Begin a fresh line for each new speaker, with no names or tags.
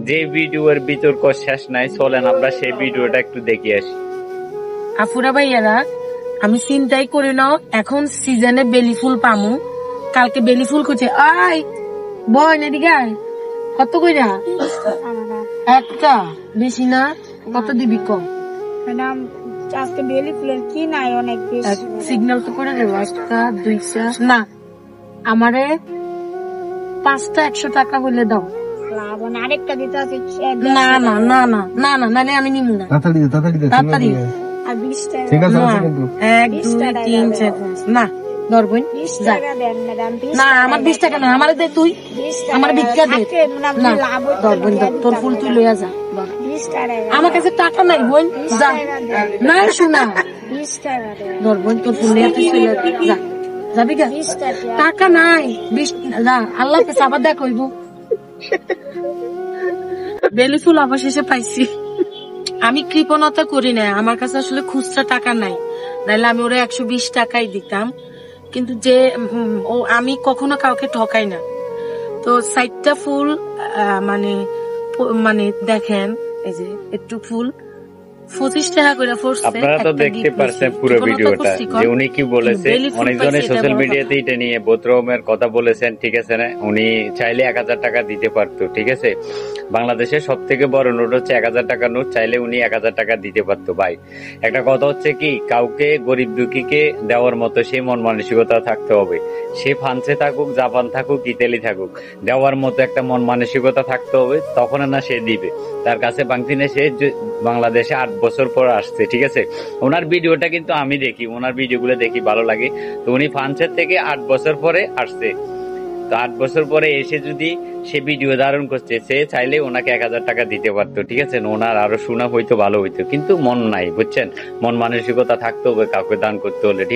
যে ভিডিওর বিতর্ক শেষ নাই, চলেন আমরা সেই ভিডিওটা একটু দেখে আসি।
আফুরা ভাইয়ারা, আমি চিন্তাই করি না, এখন সিজনে বেলি ফুল পামু। কালকে বেলি ফুল খুঁজে আয় বয় না দিকে আয়। কত কইরা? একটা, বেশি না। কত দিবি কম?
ম্যাডাম আজকে বেলি ফুলের কি নাই, অনেক বেশি।
সিগন্যাল তো করে দেবো। একটা, দুইটা না, আমারে 5টা 100 টাকা হইলে দাও।
লাভ না, আরেকটা দিতে আছে।
না না না না না না, নাহলে আমি নিব না। তাড়াতাড়ি।
আর 20 টাকা।
ঠিক আছে,
না,
আছে কিন্তু।
1 2 3 4 5 না ধরবই
20
যা।
টাকা দেন ম্যাডাম।
না, আমার 20 টাকা না, আমারে দে তুই।
20 টাকা
আমার ভিক্ষা দে।
থাকে, মানে আপনি
না
লাভ হইতো
ধরবই
না,
তোর ফুল তুই লইয়া যা।
20 টাকা।
আমার কাছে টাকা নাই বোন, যা। না শোনা,
20 টাকা দেন।
ধরবই তোর ফুল নিয়ে তুই চলে যা। যাবি গা?
20 টাকা।
টাকা নাই, 20 যা। আল্লাহ হাফেজ, আবার দেখ হইব। বেলি ফুল অবশেষে পাইছি। আমি কৃপণতা করি না, আমার কাছে আসলে খুচরা টাকা নাই, নাহলে আমি ওরা 120 টাকাই দিতাম। কিন্তু যে আমি কখনো কাউকে ঠকাই না। তো 60টা ফুল মানে মানে দেখেন, এই যে একটু ফুল 25 টাকা করে পড়ছে।
আপনারা তো দেখতে পারছেন পুরো ভিডিওটা, যে উনি কি বলেছে। অনেকজনে সোশ্যাল মিডিয়াতে এটা নিয়ে বোধরমের কথা বলেছেন, ঠিক আছে না? উনি চাইলে 1000 টাকা দিতে পারতো, ঠিক আছে। বাংলাদেশের সব থেকে বড় নোট হচ্ছে 1000 টাকা নোট, চাইলে উনি 1000 টাকা দিতে পারতো। ভাই একটা কথা হচ্ছে কি, কাউকে গরিব দুঃখীকে দেওয়ার মতো সেই মন মানসিকতা থাকতে হবে। সে ফ্রান্সে থাকুক, জাপান থাকুক, ইতালি থাকুক, দেওয়ার মতো একটা মন মানসিকতা থাকতে হবে, তখন না সে দিবে। তার কাছে বাংতিনে সে বাংলাদেশে 8 বছর পর আসছে, ঠিক আছে। ওনার ভিডিওটা কিন্তু আমি দেখি, ওনার ভিডিওগুলো দেখি, ভালো লাগে। তো উনি ফ্রান্সের থেকে 8 বছর পরে আসছে। তো 8 বছর পরে এসে যদি সে ভিডিও ধারণ করছে, সে চাইলে ওনাকে 1000 টাকা দিতে পারতো, ঠিক আছে। ওনার আরো শোনা হইতো, ভালো হইতো, কিন্তু মন নাই, বুঝছেন। মন মানসিকতা থাকতে হবে কাউকে দান করতে হলে, ঠিক আছে।